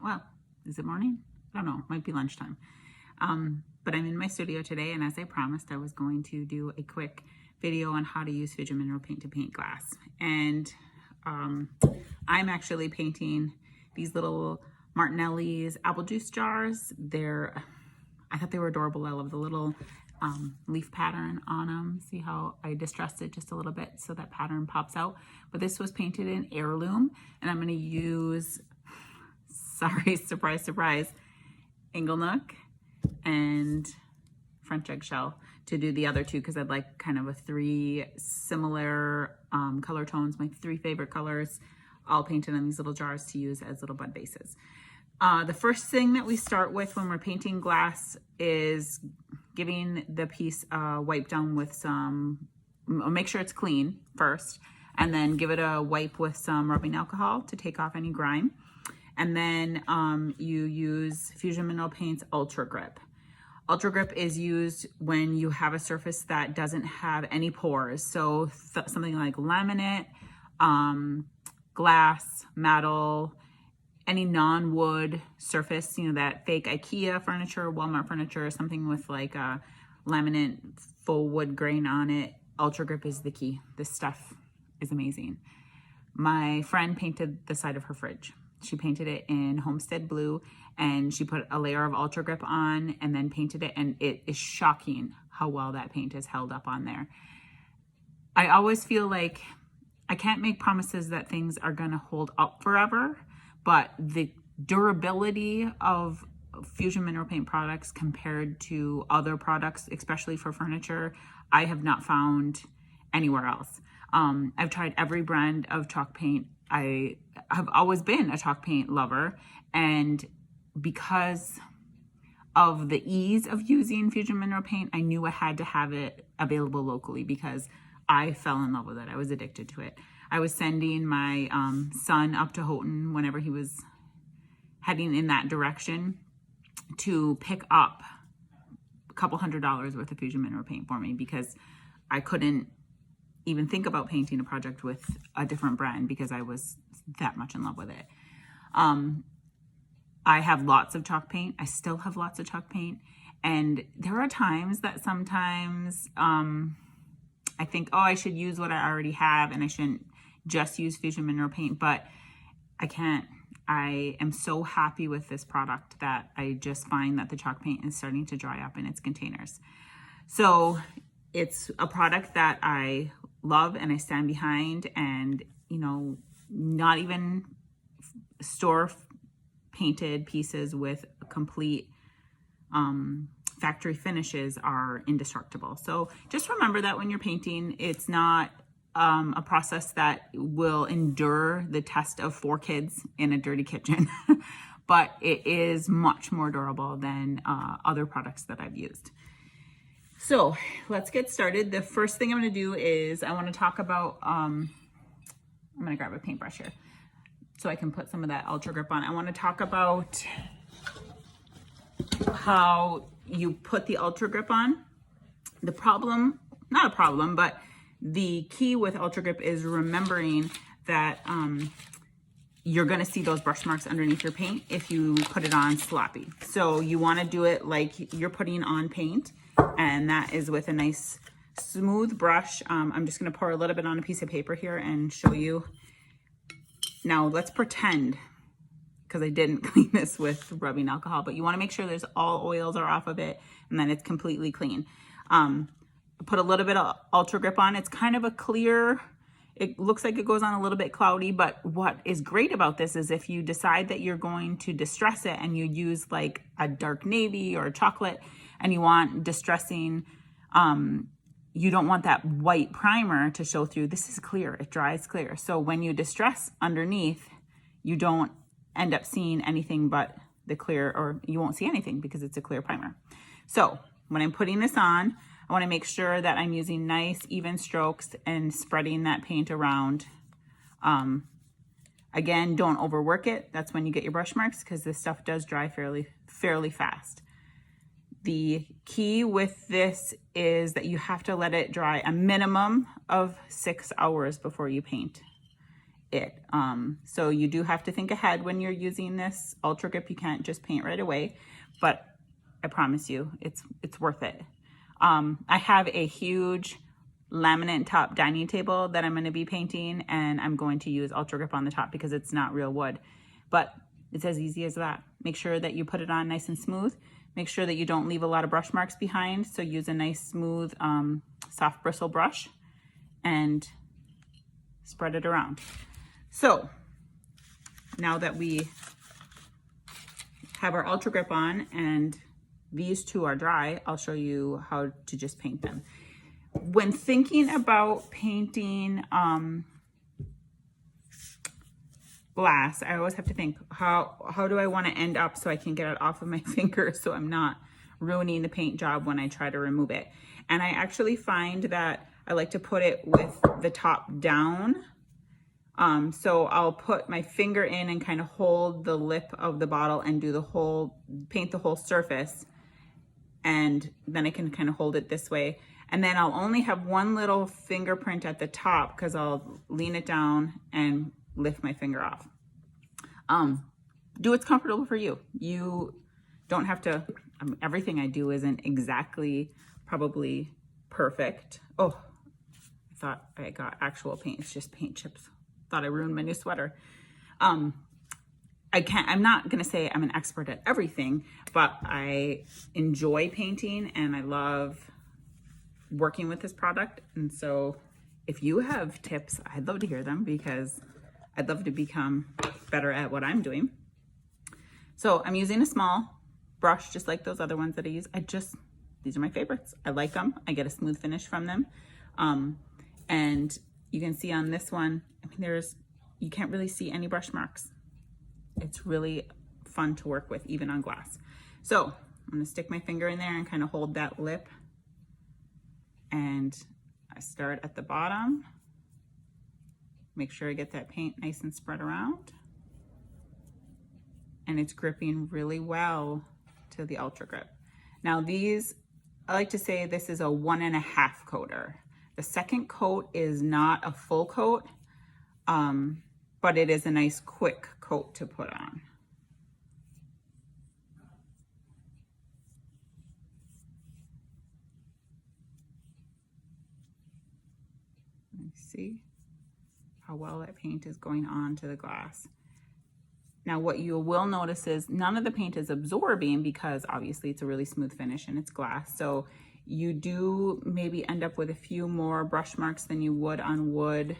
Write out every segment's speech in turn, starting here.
well, is it morning? I don't know, might be lunchtime. But I'm in my studio today, and as I promised, I was going to do a quick video on how to use Fusion Mineral Paint to paint glass. And I'm actually painting these little Martinelli's apple juice jars. I thought they were adorable. I love the little leaf pattern on them. See how I distressed it just a little bit so that pattern pops out. But this was painted in Heirloom, and I'm going to use, sorry, surprise, surprise, Inglenook and French Eggshell to do the other two, because I'd like kind of a three similar color tones, my three favorite colors, all painted on these little jars to use as little bud bases. The first thing that we start with when we're painting glass is giving the piece a wipe down with some, make sure it's clean first, and then give it a wipe with some rubbing alcohol to take off any grime. And then you use Fusion Mineral Paint's Ultra Grip. Ultra Grip is used when you have a surface that doesn't have any pores. So something like laminate, glass, metal, any non-wood surface, you know, that fake IKEA furniture, Walmart furniture, something with like a laminate faux wood grain on it. Ultra Grip is the key. This stuff is amazing. My friend painted the side of her fridge. She painted it in Homestead Blue, and she put a layer of Ultra Grip on and then painted it, and it is shocking how well that paint is held up on there. I always feel like I can't make promises that things are going to hold up forever, but the durability of Fusion Mineral Paint products compared to other products, especially for furniture, I have not found anywhere else. I've tried every brand of chalk paint. I have always been a chalk paint lover, and because of the ease of using Fusion Mineral Paint, I knew I had to have it available locally because I fell in love with it. I was addicted to it. I was sending my son up to Houghton whenever he was heading in that direction to pick up a couple $100 worth of Fusion Mineral Paint for me, because I couldn't even think about painting a project with a different brand because I was that much in love with it. I have lots of chalk paint. I still have lots of chalk paint. And there are times that sometimes I think, oh, I should use what I already have and I shouldn't just use Fusion Mineral Paint, but I can't. I am so happy with this product that I just find that the chalk paint is starting to dry up in its containers. So it's a product that I love and I stand behind, and, you know, not even store painted pieces with complete factory finishes are indestructible. So just remember that when you're painting, it's not a process that will endure the test of 4 kids in a dirty kitchen, but it is much more durable than other products that I've used. So let's get started. The first thing I'm going to do is I want to talk about, I'm going to grab a paintbrush here so I can put some of that Ultra Grip on. I want to talk about how you put the Ultra Grip on. The problem, not a problem, but the key with Ultra Grip is remembering that you're going to see those brush marks underneath your paint if you put it on sloppy. So you want to do it like you're putting on paint, and that is with a nice smooth brush. I'm just going to pour a little bit on a piece of paper here and show you. Now let's pretend, because I didn't clean this with rubbing alcohol, but you want to make sure there's all oils are off of it and then it's completely clean. Put a little bit of Ultra Grip on. It's kind of a clear, it looks like it goes on a little bit cloudy, but what is great about this is if you decide that you're going to distress it and you use like a dark navy or a chocolate and you want distressing, you don't want that white primer to show through. This is clear, it dries clear. So when you distress underneath, you don't end up seeing anything but the clear, or you won't see anything because it's a clear primer. So when I'm putting this on, I want to make sure that I'm using nice even strokes and spreading that paint around. Again, don't overwork it. That's when you get your brush marks, because this stuff does dry fairly fast. The key with this is that you have to let it dry a minimum of 6 hours before you paint. it. So you do have to think ahead when you're using this Ultra Grip. You can't just paint right away, but I promise you it's worth it. I have a huge laminate top dining table that I'm going to be painting, and I'm going to use Ultra Grip on the top because it's not real wood, but it's as easy as that. Make sure that you put it on nice and smooth. Make sure that you don't leave a lot of brush marks behind. So use a nice smooth soft bristle brush and spread it around. So now that we have our Ultra Grip on and these two are dry, I'll show you how to just paint them. When thinking about painting glass, I always have to think, how do I want to end up so I can get it off of my finger so I'm not ruining the paint job when I try to remove it. And I actually find that I like to put it with the top down. So I'll put my finger in and kind of hold the lip of the bottle and do paint the whole surface. And then I can kind of hold it this way. And then I'll only have one little fingerprint at the top because I'll lean it down and lift my finger off. Do what's comfortable for you. You don't have to, everything I do isn't exactly probably perfect. Oh, I thought I got actual paint. It's just paint chips. Thought I ruined my new sweater. I'm not gonna say I'm an expert at everything, but I enjoy painting and I love working with this product. And so if you have tips, I'd love to hear them because I'd love to become better at what I'm doing. So I'm using a small brush, just like those other ones that I use. These are my favorites. I like them. I get a smooth finish from them. And you can see on this one, I mean, you can't really see any brush marks. It's really fun to work with, even on glass. So I'm gonna stick my finger in there and kind of hold that lip. And I start at the bottom. Make sure I get that paint nice and spread around. And it's gripping really well to the Ultra Grip. Now these, I like to say this is a 1.5 coater. The second coat is not a full coat, but it is a nice quick coat to put on. Let's see how well that paint is going on to the glass. Now what you will notice is none of the paint is absorbing because obviously it's a really smooth finish and it's glass. So you do maybe end up with a few more brush marks than you would on wood.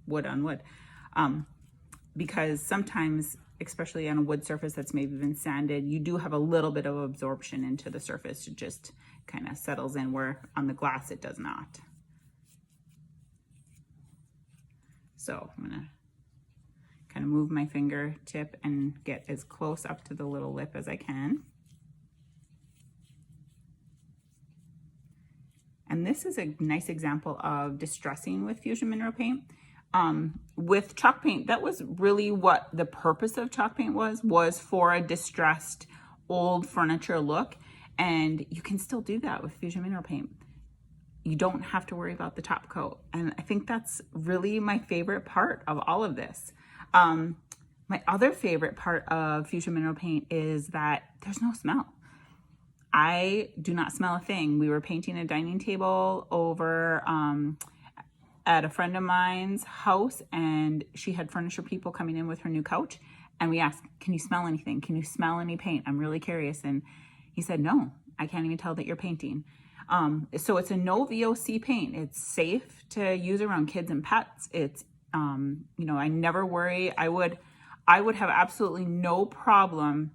Wood on wood. Because sometimes, especially on a wood surface that's maybe been sanded, you do have a little bit of absorption into the surface. It just kind of settles in, where on the glass it does not. So I'm gonna kind of move my fingertip and get as close up to the little lip as I can. And this is a nice example of distressing with Fusion Mineral Paint. With chalk paint, that was really what the purpose of chalk paint was for a distressed old furniture look. And you can still do that with Fusion Mineral Paint. You don't have to worry about the top coat. And I think that's really my favorite part of all of this. My other favorite part of Fusion Mineral Paint is that there's no smell. I do not smell a thing. We were painting a dining table over at a friend of mine's house, and she had furniture people coming in with her new couch. And we asked, can you smell anything? Can you smell any paint? I'm really curious. And he said, no, I can't even tell that you're painting. So it's a no VOC paint. It's safe to use around kids and pets. It's, you know, I never worry. I would have absolutely no problem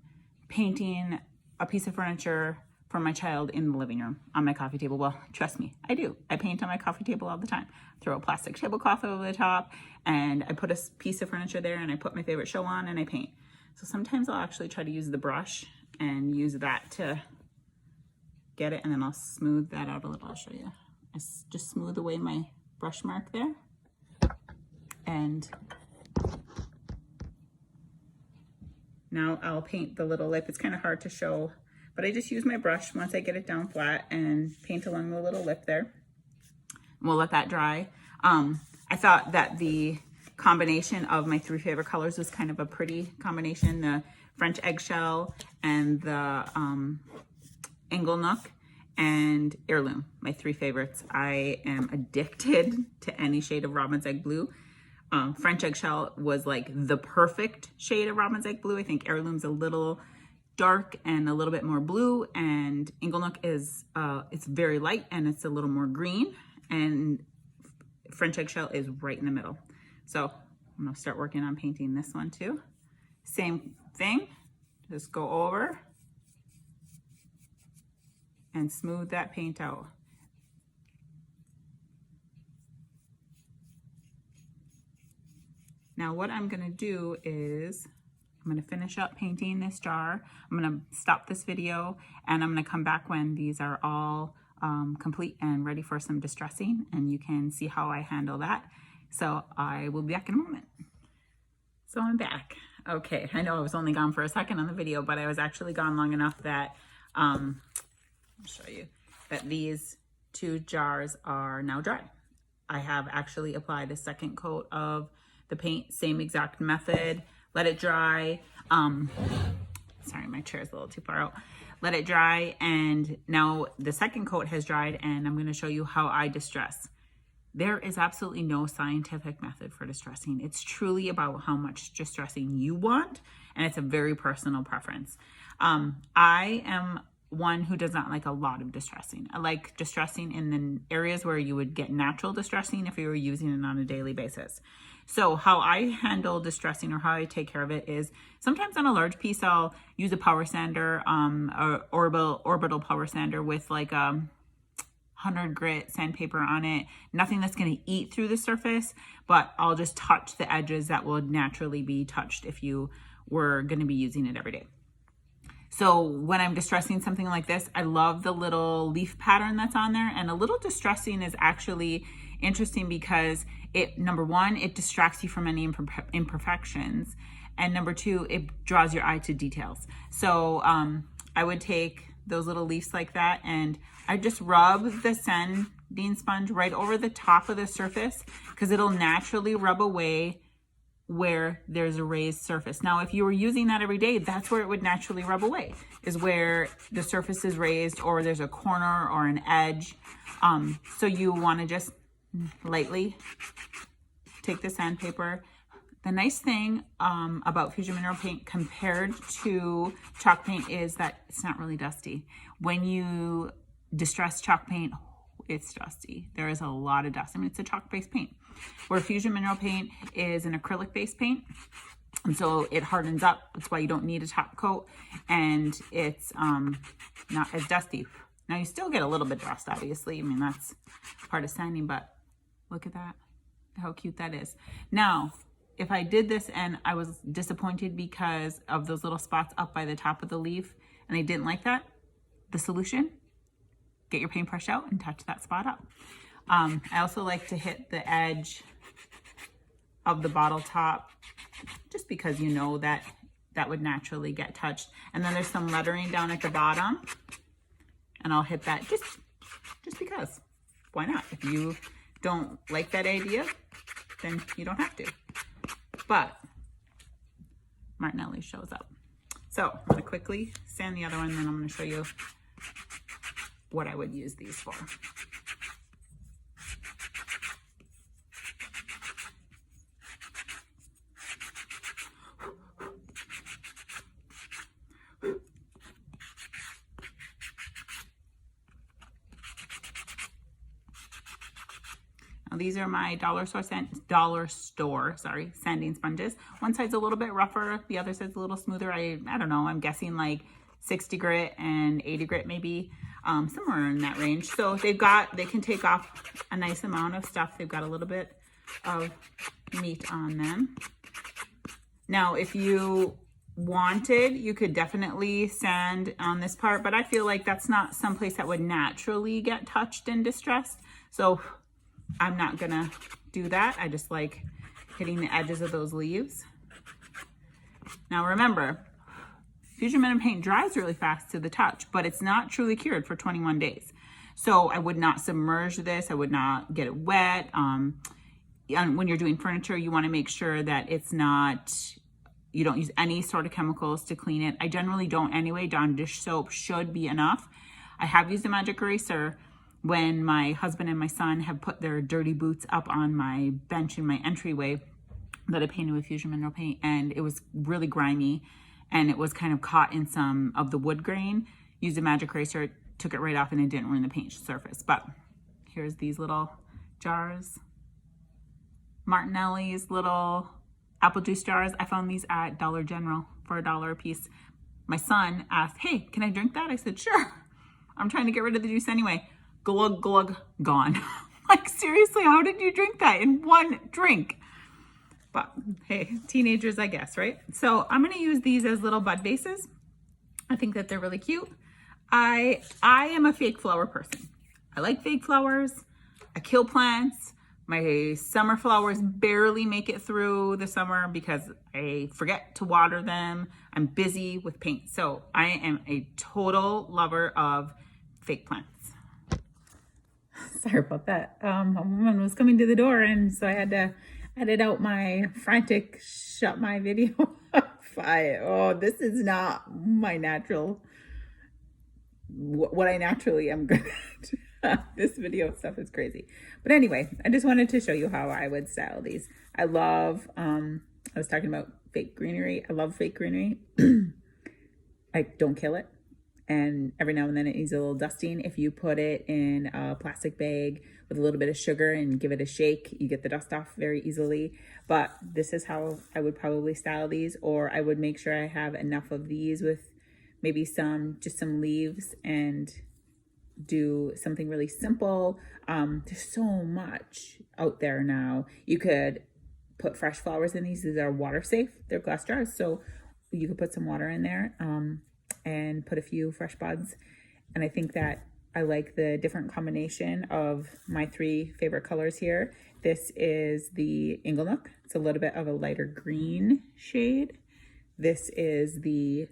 painting a piece of furniture for my child in the living room on my coffee table. Well, trust me, I do. I paint on my coffee table all the time. Throw a plastic tablecloth over the top, and I put a piece of furniture there, and I put my favorite show on, and I paint. So sometimes I'll actually try to use the brush and use that to get it, and then I'll smooth that out a little. I'll show you. I just smooth away my brush mark there. And now I'll paint the little lip. It's kind of hard to show, but I just use my brush once I get it down flat and paint along the little lip there. We'll let that dry. I thought that the combination of my three favorite colors was kind of a pretty combination, the French Eggshell and the Inglenook and Heirloom, my three favorites. I am addicted to any shade of Robin's Egg Blue. French Eggshell was like the perfect shade of Robin's Egg Blue. I think Heirloom's a little dark and a little bit more blue, and Inglenook is it's very light and it's a little more green, and French Eggshell is right in the middle. So I'm gonna start working on painting this one too. Same thing, just go over and smooth that paint out. Now what I'm gonna do is I'm gonna finish up painting this jar. I'm gonna stop this video and I'm gonna come back when these are all complete and ready for some distressing, and you can see how I handle that. So I will be back in a moment. So I'm back. Okay, I know I was only gone for a second on the video, but I was actually gone long enough that, I'll show you, that these two jars are now dry. I have actually applied a second coat of the paint, same exact method, let it dry. Sorry, my chair is a little too far out. Let it dry, and now the second coat has dried, and I'm gonna show you how I distress. There is absolutely no scientific method for distressing. It's truly about how much distressing you want, and it's a very personal preference. I am one who does not like a lot of distressing. I like distressing in the areas where you would get natural distressing if you were using it on a daily basis. So how I handle distressing, or how I take care of it, is sometimes on a large piece I'll use a power sander, a orbital power sander with like 100 grit sandpaper on it. Nothing that's going to eat through the surface, but I'll just touch the edges that will naturally be touched if you were going to be using it every day. So when I'm distressing something like this, I love the little leaf pattern that's on there, and a little distressing is actually interesting because it, number one, it distracts you from any imperfections, and number two, it draws your eye to details. So I would take those little leaves like that, and I just rub the sanding sponge right over the top of the surface, because it'll naturally rub away where there's a raised surface. Now, if you were using that every day, that's where it would naturally rub away, is where the surface is raised or there's a corner or an edge. So you want to just lightly take the sandpaper. The nice thing about Fusion Mineral Paint compared to chalk paint is that it's not really dusty. When you distress chalk paint, it's dusty. There is a lot of dust. I mean, it's a chalk-based paint. Where Fusion Mineral Paint is an acrylic-based paint, and so it hardens up. That's why you don't need a top coat, and it's not as dusty. Now, you still get a little bit of dust, obviously. I mean, that's part of sanding, but look at that, how cute that is. Now, if I did this and I was disappointed because of those little spots up by the top of the leaf, and I didn't like that, the solution, get your paintbrush out and touch that spot up. I also like to hit the edge of the bottle top, just because you know that that would naturally get touched. And then there's some lettering down at the bottom, and I'll hit that just because. Why not? If you don't like that idea, then you don't have to. But Martinelli shows up. So I'm gonna quickly sand the other one, and then I'm gonna show you what I would use these for. Now these are my dollar store sanding sponges. One side's a little bit rougher, the other side's a little smoother. I don't know, I'm guessing like 60 grit and 80 grit maybe, somewhere in that range. So they can take off a nice amount of stuff. They've got a little bit of meat on them. Now, if you wanted, you could definitely sand on this part, but I feel like that's not someplace that would naturally get touched and distressed. So I'm not gonna do that. I just like hitting the edges of those leaves. Now remember, Fusion Mineral Paint dries really fast to the touch, but it's not truly cured for 21 days. So I would not submerge this. I would not get it wet. when you're doing furniture, you want to make sure that it's not, you don't use any sort of chemicals to clean it. I generally don't anyway. Dawn dish soap should be enough. I have used a magic eraser when my husband and my son have put their dirty boots up on my bench in my entryway that I painted with Fusion Mineral Paint, and it was really grimy and it was kind of caught in some of the wood grain. Used a magic eraser, took it right off, and it didn't ruin the paint surface. But here's these little jars. Martinelli's little apple juice jars. I found these at Dollar General for $1 a piece. My son asked, hey, can I drink that? I said, sure. I'm trying to get rid of the juice anyway. Glug, glug, gone. Like, seriously, how did you drink that in one drink? But hey, teenagers, I guess, right? So I'm going to use these as little bud vases. I think that they're really cute. I am a fake flower person. I like fake flowers. I kill plants. My summer flowers barely make it through the summer because I forget to water them. I'm busy with paint. So I am a total lover of fake plants. Sorry about that. A woman was coming to the door, and so I had to edit out my frantic shut my video. This is not my natural, what I naturally am good at. This video stuff is crazy. But anyway, I just wanted to show you how I would style these. I love, I was talking about fake greenery. I love fake greenery. I don't kill it. And every now and then it needs a little dusting. If you put it in a plastic bag with a little bit of sugar and give it a shake, you get the dust off very easily. But this is how I would probably style these, or I would make sure I have enough of these with maybe just some leaves, and do something really simple. There's so much out there now. You could put fresh flowers in these. These are water safe. They're glass jars, so you could put some water in there. And put a few fresh buds. And I think that I like the different combination of my 3 favorite colors here. This is the Inglenook. It's a little bit of a lighter green shade. This is the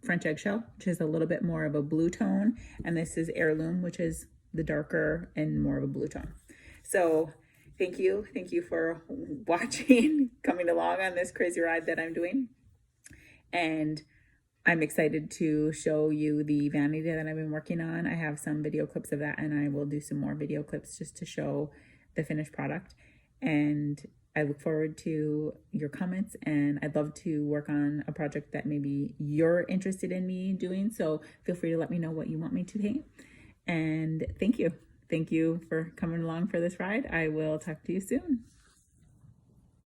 French Eggshell, which is a little bit more of a blue tone. And this is Heirloom, which is the darker and more of a blue tone. So thank you. Thank you for watching, coming along on this crazy ride that I'm doing. And I'm excited to show you the vanity that I've been working on. I have some video clips of that, and I will do some more video clips just to show the finished product. And I look forward to your comments, and I'd love to work on a project that maybe you're interested in me doing. So feel free to let me know what you want me to paint. And thank you. Thank you for coming along for this ride. I will talk to you soon.